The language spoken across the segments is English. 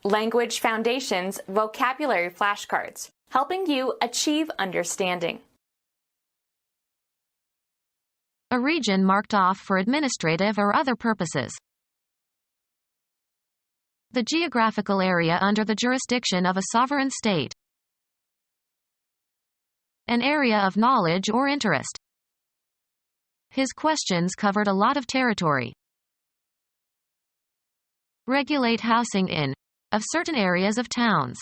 Language Foundations Vocabulary Flashcards, helping you achieve understanding. A region marked off for administrative or other purposes. The geographical area under the jurisdiction of a sovereign state. An area of knowledge or interest. His questions covered a lot of territory. Regulate housing in, of certain areas of towns.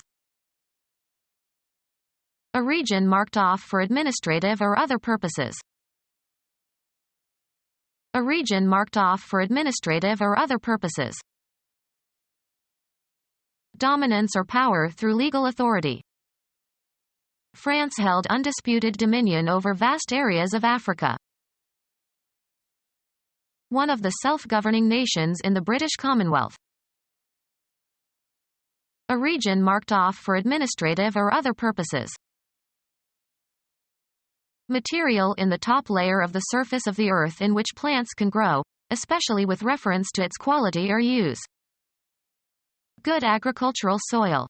A region marked off for administrative or other purposes. A region marked off for administrative or other purposes. Dominance or power through legal authority. France held undisputed dominion over vast areas of Africa. One of the self-governing nations in the British Commonwealth. A region marked off for administrative or other purposes. Material in the top layer of the surface of the earth in which plants can grow, especially with reference to its quality or use. Good agricultural soil.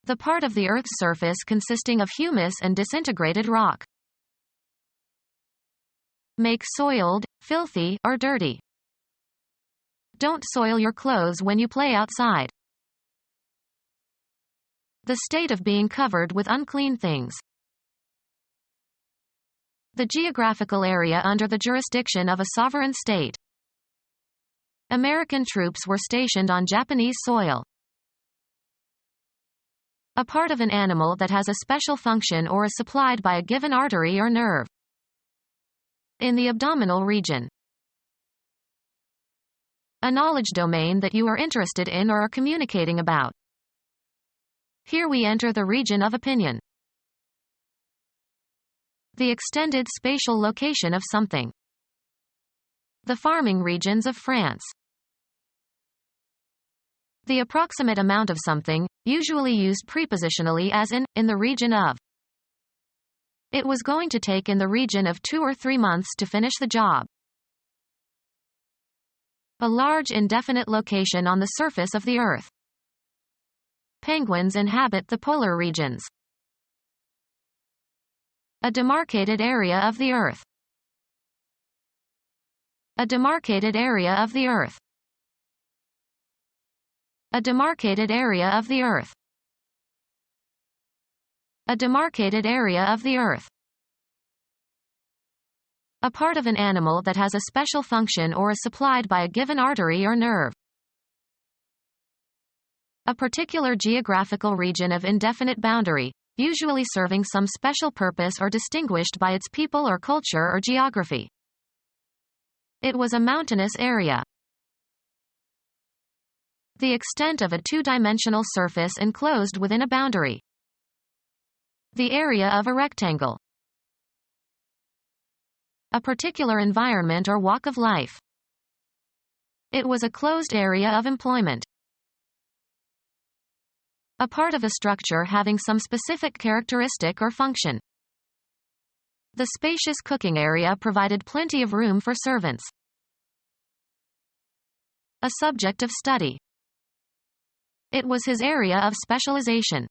The part of the Earth's surface consisting of humus and disintegrated rock. Make soiled, filthy, or dirty. Don't soil your clothes when you play outside. The state of being covered with unclean things. The geographical area under the jurisdiction of a sovereign state. American troops were stationed on Japanese soil. A part of an animal that has a special function or is supplied by a given artery or nerve. In the abdominal region. A knowledge domain that you are interested in or are communicating about. Here we enter the region of opinion. The extended spatial location of something. The farming regions of France. The approximate amount of something, usually used prepositionally as in the region of. It was going to take in the region of 2 or 3 months to finish the job. A large indefinite location on the surface of the Earth. Penguins inhabit the polar regions. A demarcated area of the Earth. A demarcated area of the Earth. A demarcated area of the Earth. A demarcated area of the Earth. A part of an animal that has a special function or is supplied by a given artery or nerve. A particular geographical region of indefinite boundary, usually serving some special purpose or distinguished by its people or culture or geography. It was a mountainous area. The extent of a two-dimensional surface enclosed within a boundary. The area of a rectangle. A particular environment or walk of life. It was a closed area of employment. A part of a structure having some specific characteristic or function. The spacious cooking area provided plenty of room for servants. A subject of study. It was his area of specialization.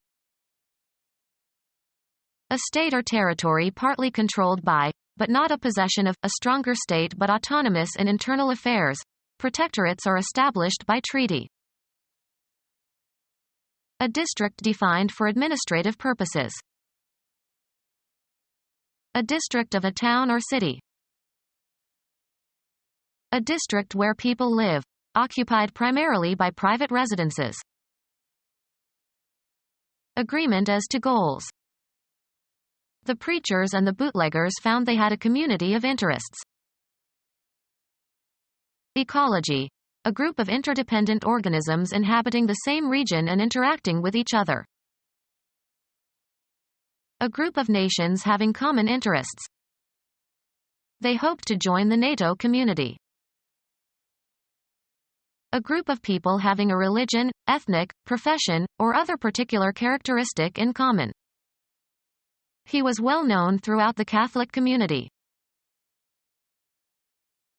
A state or territory partly controlled by, but not a possession of, a stronger state but autonomous in internal affairs. Protectorates are established by treaty. A district defined for administrative purposes. A district of a town or city. A district where people live, occupied primarily by private residences. Agreement as to goals. The preachers and the bootleggers found they had a community of interests. Ecology. A group of interdependent organisms inhabiting the same region and interacting with each other. A group of nations having common interests. They hoped to join the NATO community. A group of people having a religion, ethnic, profession, or other particular characteristic in common. He was well known throughout the Catholic community.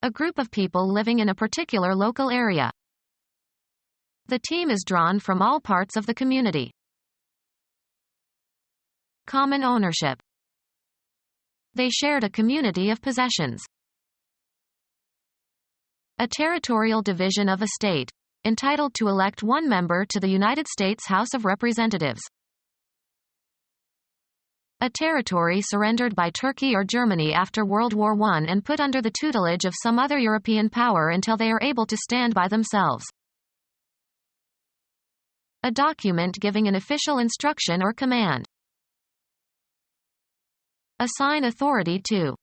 A group of people living in a particular local area. The team is drawn from all parts of the community. Common ownership. They shared a community of possessions. A territorial division of a state, entitled to elect one member to the United States House of Representatives. A territory surrendered by Turkey or Germany after World War I and put under the tutelage of some other European power until they are able to stand by themselves. A document giving an official instruction or command. Assign authority to.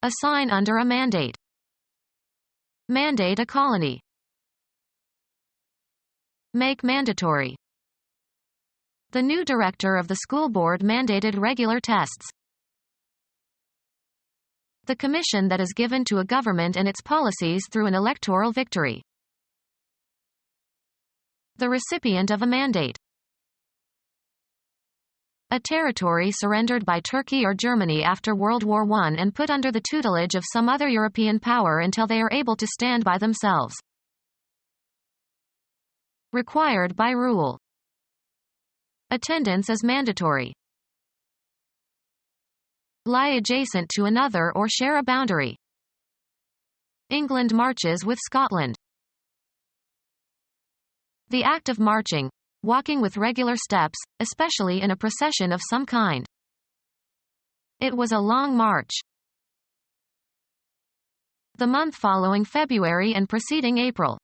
Assign under a mandate. Mandate a colony. Make mandatory. The new director of the school board mandated regular tests. The commission that is given to a government and its policies through an electoral victory. The recipient of a mandate. A territory surrendered by Turkey or Germany after World War I and put under the tutelage of some other European power until they are able to stand by themselves. Required by rule. Attendance is mandatory. Lie adjacent to another or share a boundary. England marches with Scotland. The act of marching, walking with regular steps, especially in a procession of some kind. It was a long march. The month following February and preceding April.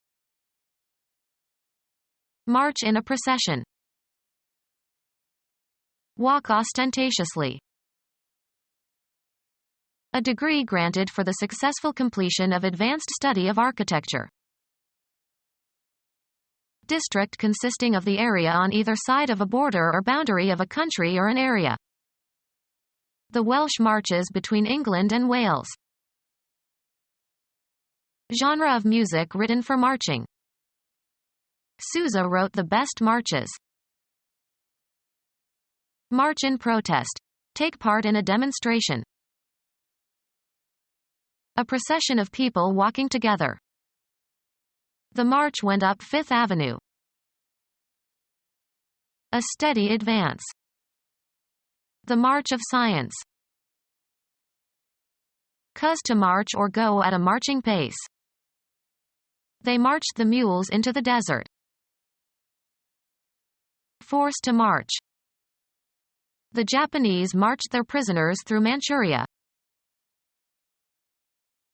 March in a procession. Walk ostentatiously. A degree granted for the successful completion of advanced study of architecture. District consisting of the area on either side of a border or boundary of a country or an area. The Welsh marches between England and Wales. Genre of music written for marching. Sousa wrote the best marches. March in protest. Take part in a demonstration. A procession of people walking together. The march went up Fifth Avenue. A steady advance. The march of science. Cause to march or go at a marching pace. They marched the mules into the desert. Force to march. The Japanese marched their prisoners through Manchuria.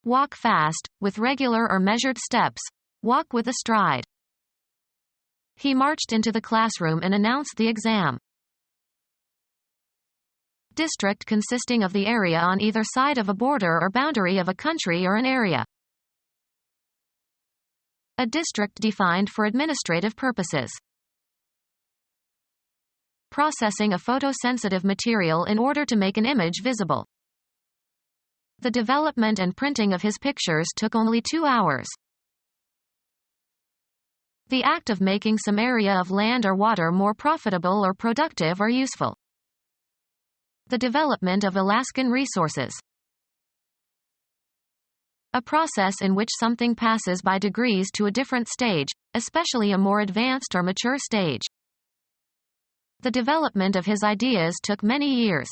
Walk fast, with regular or measured steps. Walk with a stride. He marched into the classroom and announced the exam. District consisting of the area on either side of a border or boundary of a country or an area. A district defined for administrative purposes. Processing a photosensitive material in order to make an image visible. The development and printing of his pictures took only 2 hours. The act of making some area of land or water more profitable or productive or useful. The development of Alaskan resources. A process in which something passes by degrees to a different stage, especially a more advanced or mature stage. The development of his ideas took many years.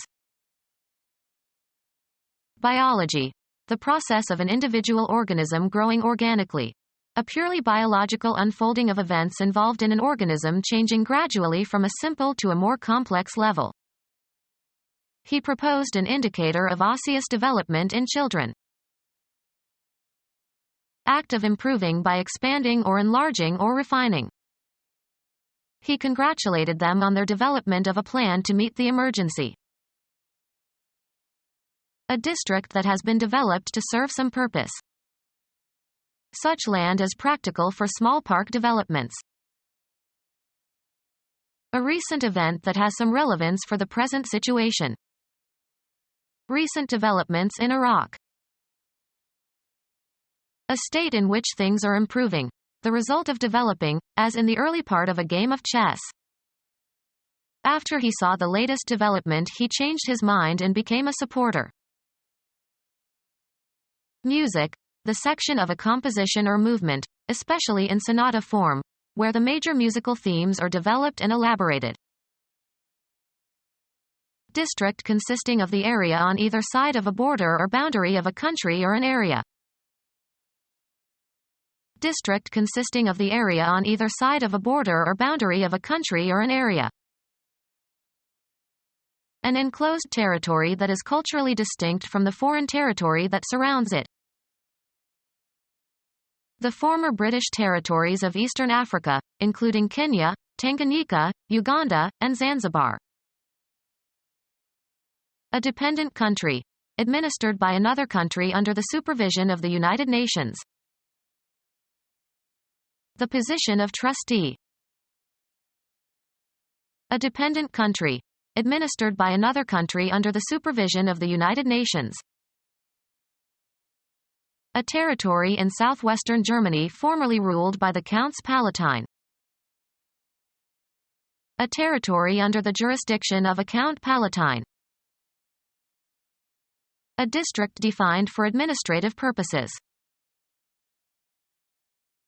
Biology. The process of an individual organism growing organically. A purely biological unfolding of events involved in an organism changing gradually from a simple to a more complex level. He proposed an indicator of osseous development in children. Act of improving by expanding or enlarging or refining. He congratulated them on their development of a plan to meet the emergency. A district that has been developed to serve some purpose. Such land is practical for small park developments. A recent event that has some relevance for the present situation. Recent developments in Iraq. A state in which things are improving. The result of developing, as in the early part of a game of chess. After he saw the latest development, he changed his mind and became a supporter. Music. The section of a composition or movement, especially in sonata form, where the major musical themes are developed and elaborated. District consisting of the area on either side of a border or boundary of a country or an area. District consisting of the area on either side of a border or boundary of a country or an area. An enclosed territory that is culturally distinct from the foreign territory that surrounds it. The former British territories of Eastern Africa, including Kenya, Tanganyika, Uganda, and Zanzibar. A dependent country, administered by another country under the supervision of the United Nations. The position of trustee. A dependent country, administered by another country under the supervision of the United Nations. A territory in southwestern Germany formerly ruled by the Counts Palatine. A territory under the jurisdiction of a Count Palatine. A district defined for administrative purposes.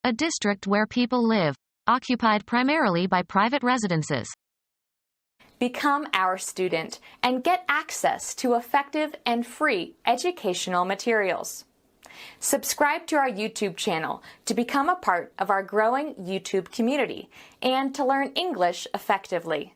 A district where people live, occupied primarily by private residences. Become our student and get access to effective and free educational materials. Subscribe to our YouTube channel to become a part of our growing YouTube community and to learn English effectively.